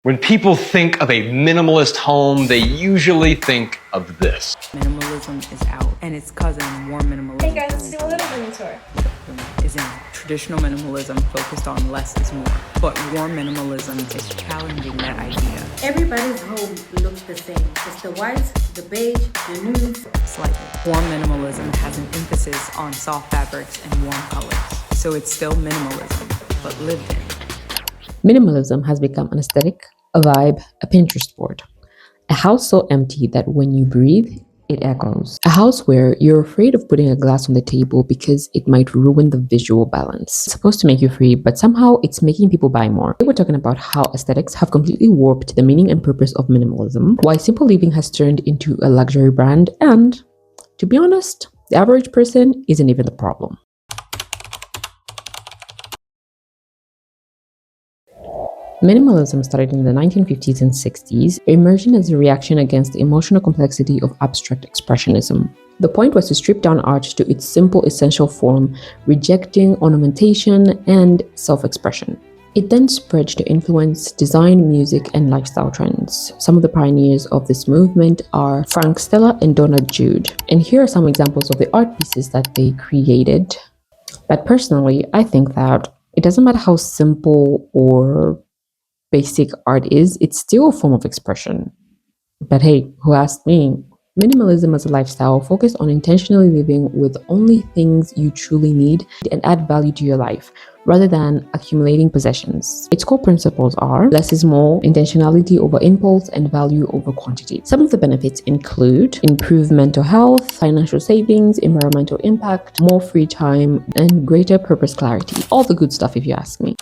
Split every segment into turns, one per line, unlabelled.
When people think of a minimalist home, they usually think of this.
Minimalism is out, and its cousin, more minimalism.
Hey guys, let's do a little room tour.
Is in traditional minimalism focused on less is more, but war minimalism is challenging that idea.
Everybody's home looks the same. It's the whites, the beige, the nudes.
Slightly. War minimalism has an emphasis on soft fabrics and warm colors, so it's still minimalism, but lived in.
Minimalism has become an aesthetic, a vibe, a Pinterest board. A house so empty that when you breathe, it echoes. A house where you're afraid of putting a glass on the table because it might ruin the visual balance. It's supposed to make you free, but somehow it's making people buy more. Today we're talking about how aesthetics have completely warped the meaning and purpose of minimalism, why simple living has turned into a luxury brand, and, to be honest, the average person isn't even the problem. Minimalism started in the 1950s and 60s, emerging as a reaction against the emotional complexity of abstract expressionism. The point was to strip down art to its simple, essential form, rejecting ornamentation and self-expression. It then spread to influence design, music, and lifestyle trends. Some of the pioneers of this movement are Frank Stella and Donna Jude. And here are some examples of the art pieces that they created. But personally, I think that it doesn't matter how simple or basic art is, it's still a form of expression. But hey, who asked me? Minimalism as a lifestyle focused on intentionally living with only things you truly need and add value to your life, rather than accumulating possessions. Its core principles are less is more, intentionality over impulse, and value over quantity. Some of the benefits include improved mental health, financial savings, environmental impact, more free time, and greater purpose clarity. All the good stuff if you ask me.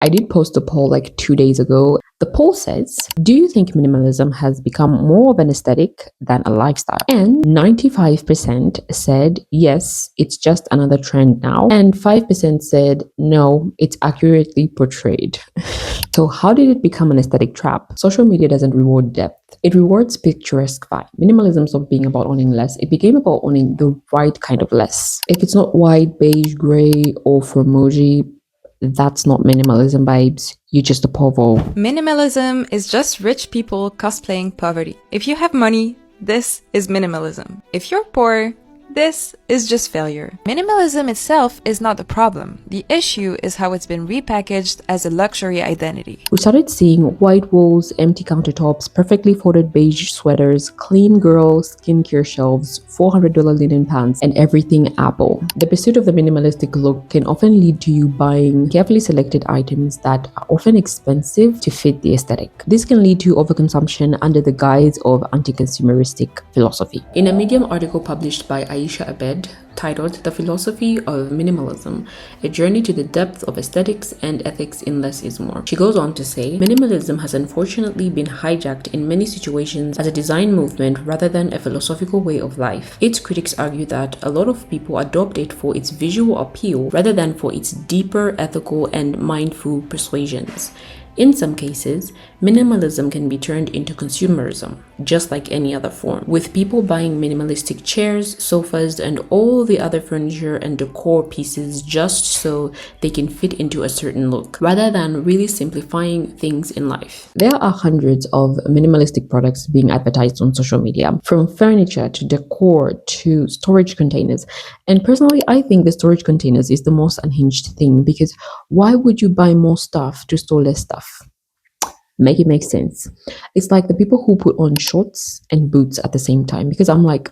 I did post a poll like 2 days ago. The poll says, do you think minimalism has become more of an aesthetic than a lifestyle? And 95% said, yes, it's just another trend now. And 5% said, no, it's accurately portrayed. So how did it become an aesthetic trap? Social media doesn't reward depth. It rewards picturesque vibe. Minimalism stopped being about owning less. It became about owning the right kind of less. If it's not white, beige, gray, or Formoji, that's not minimalism, babes. You're just a povo.
Minimalism is just rich people cosplaying poverty. If you have money, this is minimalism. If you're poor, this is just failure. Minimalism itself is not the problem. The issue is how it's been repackaged as a luxury identity.
We started seeing white walls, empty countertops, perfectly folded beige sweaters, clean girl skincare shelves, $400 linen pants, and everything Apple. The pursuit of the minimalistic look can often lead to you buying carefully selected items that are often expensive to fit the aesthetic. This can lead to overconsumption under the guise of anti-consumeristic philosophy. In a Medium article published by Aisha Abed, titled The Philosophy of Minimalism, A Journey to the Depth of Aesthetics and Ethics in Less is More. She goes on to say, minimalism has unfortunately been hijacked in many situations as a design movement rather than a philosophical way of life. Its critics argue that a lot of people adopt it for its visual appeal rather than for its deeper ethical and mindful persuasions. In some cases, minimalism can be turned into consumerism, just like any other form, with people buying minimalistic chairs, sofas, and all the other furniture and decor pieces just so they can fit into a certain look, rather than really simplifying things in life. There are hundreds of minimalistic products being advertised on social media, from furniture to decor to storage containers. And personally, I think the storage containers is the most unhinged thing, because why would you buy more stuff to store less stuff? Make it make sense. It's like the people who put on shorts and boots at the same time, because I'm like,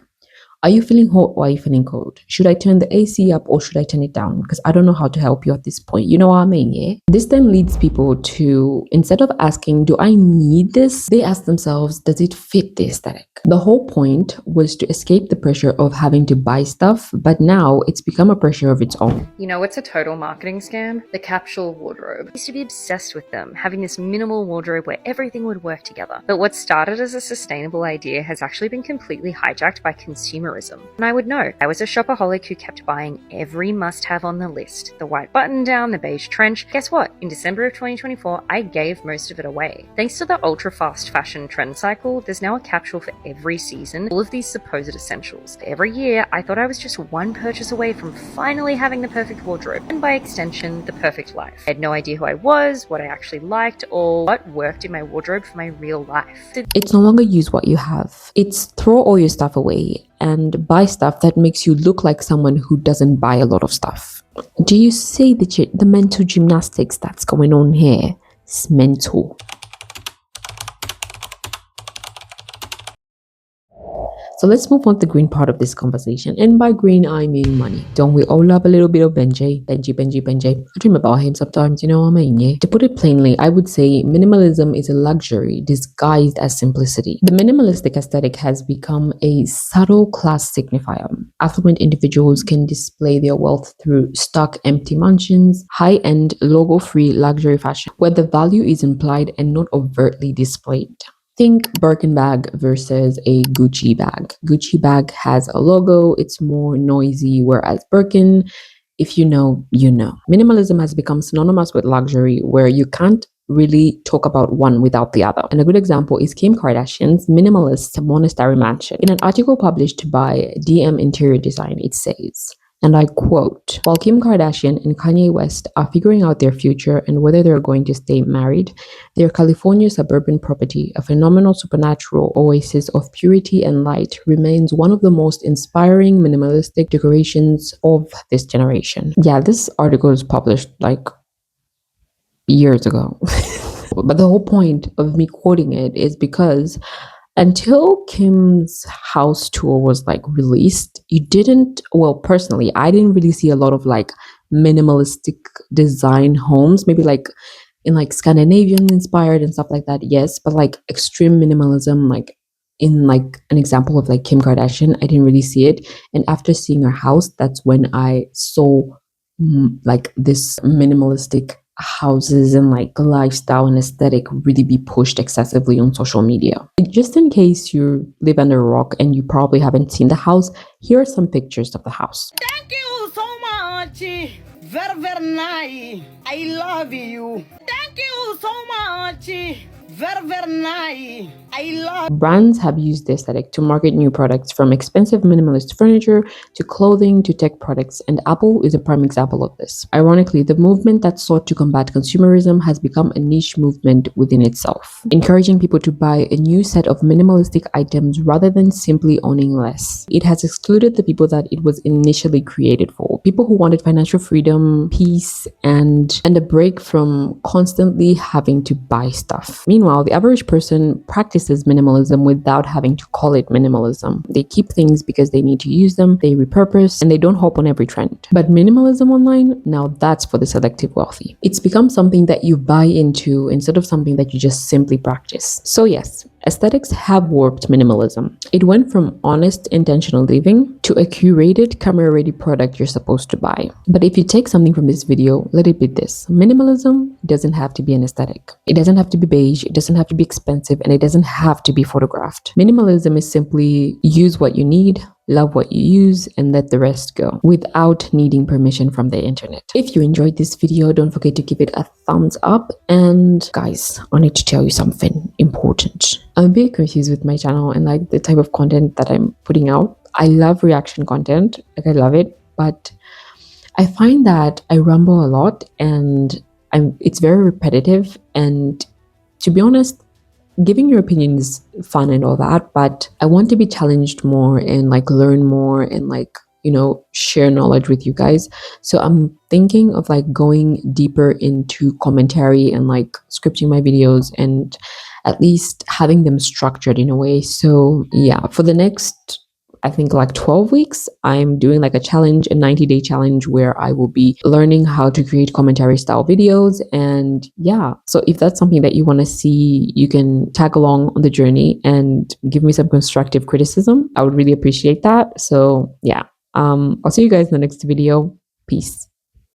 are you feeling hot or are you feeling cold? Should I turn the AC up or should I turn it down? Because I don't know how to help you at this point. You know what I mean, yeah? This then leads people to, instead of asking, do I need this? They ask themselves, does it fit the aesthetic? The whole point was to escape the pressure of having to buy stuff, but now it's become a pressure of its own.
You know what's a total marketing scam? The capsule wardrobe. I used to be obsessed with them, having this minimal wardrobe where everything would work together. But what started as a sustainable idea has actually been completely hijacked by consumerism. consumerism. And I would know. I was a shopaholic who kept buying every must-have on the list. The white button-down, the beige trench. Guess what? In December of 2024, I gave most of it away. Thanks to the ultra-fast fashion trend cycle, there's now a capsule for every season, all of these supposed essentials. Every year, I thought I was just one purchase away from finally having the perfect wardrobe, and by extension, the perfect life. I had no idea who I was, what I actually liked, or what worked in my wardrobe for my real life.
It's no longer use what you have. It's throw all your stuff away and buy stuff that makes you look like someone who doesn't buy a lot of stuff. Do you see the mental gymnastics that's going on here? It's mental. So let's move on to the green part of this conversation. And by green, I mean money. Don't we all love a little bit of Benji? I dream about him sometimes, you know what I mean? Yeah. To put it plainly, I would say minimalism is a luxury disguised as simplicity. The minimalistic aesthetic has become a subtle class signifier. Affluent individuals can display their wealth through stock empty mansions, high-end, logo-free luxury fashion, where the value is implied and not overtly displayed. Think Birkin bag versus a Gucci bag. Gucci bag has a logo, it's more noisy, whereas Birkin, if you know, you know. Minimalism has become synonymous with luxury, where you can't really talk about one without the other. And a good example is Kim Kardashian's minimalist monastery mansion. In an article published by DM Interior Design, it says, and I quote, "While Kim Kardashian and Kanye West are figuring out their future and whether they're going to stay married, their California suburban property, a phenomenal supernatural oasis of purity and light, remains one of the most inspiring minimalistic decorations of this generation." Yeah, this article was published like years ago. But the whole point of me quoting it is because until Kim's house tour was like released, you didn't, well, personally, I didn't really see a lot of like minimalistic design homes, maybe like in like Scandinavian inspired and stuff like that. Yes, but like extreme minimalism, like in like an example of like Kim Kardashian, I didn't really see it. And after seeing her house, that's when I saw like this minimalistic houses and like lifestyle and aesthetic really be pushed excessively on social media. Just in case you live under a rock and you probably haven't seen the house, here are some pictures of the house.
Thank you so much. Very, very nice. I love you. Thank you so much. Very, very nice. I love.
Brands have used the aesthetic to market new products, from expensive minimalist furniture to clothing to tech products, and Apple is a prime example of this. Ironically, the movement that sought to combat consumerism has become a niche movement within itself, encouraging people to buy a new set of minimalistic items rather than simply owning less. It has excluded the people that it was initially created for, people who wanted financial freedom, peace, and a break from constantly having to buy stuff. Meanwhile, the average person practices minimalism without having to call it minimalism. They keep things because they need to use them, they repurpose, and they don't hop on every trend. But minimalism online, now that's for the selective wealthy. It's become something that you buy into instead of something that you just simply practice. So yes, aesthetics have warped minimalism. It went from honest, intentional living to a curated, camera-ready product you're supposed to buy. But if you take something from this video, let it be this. Minimalism doesn't have to be an aesthetic. It doesn't have to be beige, it doesn't have to be expensive, and it doesn't have to be photographed. Minimalism is simply use what you need, love what you use, and let the rest go without needing permission from the internet. If you enjoyed this video, don't forget to give it a thumbs up. And guys, I need to tell you something important. I'm a bit confused with my channel and like the type of content that I'm putting out. I love reaction content, like I love it, but I find that I ramble a lot and it's very repetitive, and to be honest, giving your opinion is fun and all that, but I want to be challenged more and like learn more and like, you know, share knowledge with you guys. So I'm thinking of like going deeper into commentary and like scripting my videos and at least having them structured in a way. So yeah, for the next, I think like 12 weeks, I'm doing like a challenge, a 90-day challenge where I will be learning how to create commentary style videos. And yeah, so if that's something that you want to see, you can tag along on the journey and give me some constructive criticism. I would really appreciate that. So yeah, I'll see you guys in the next video. Peace.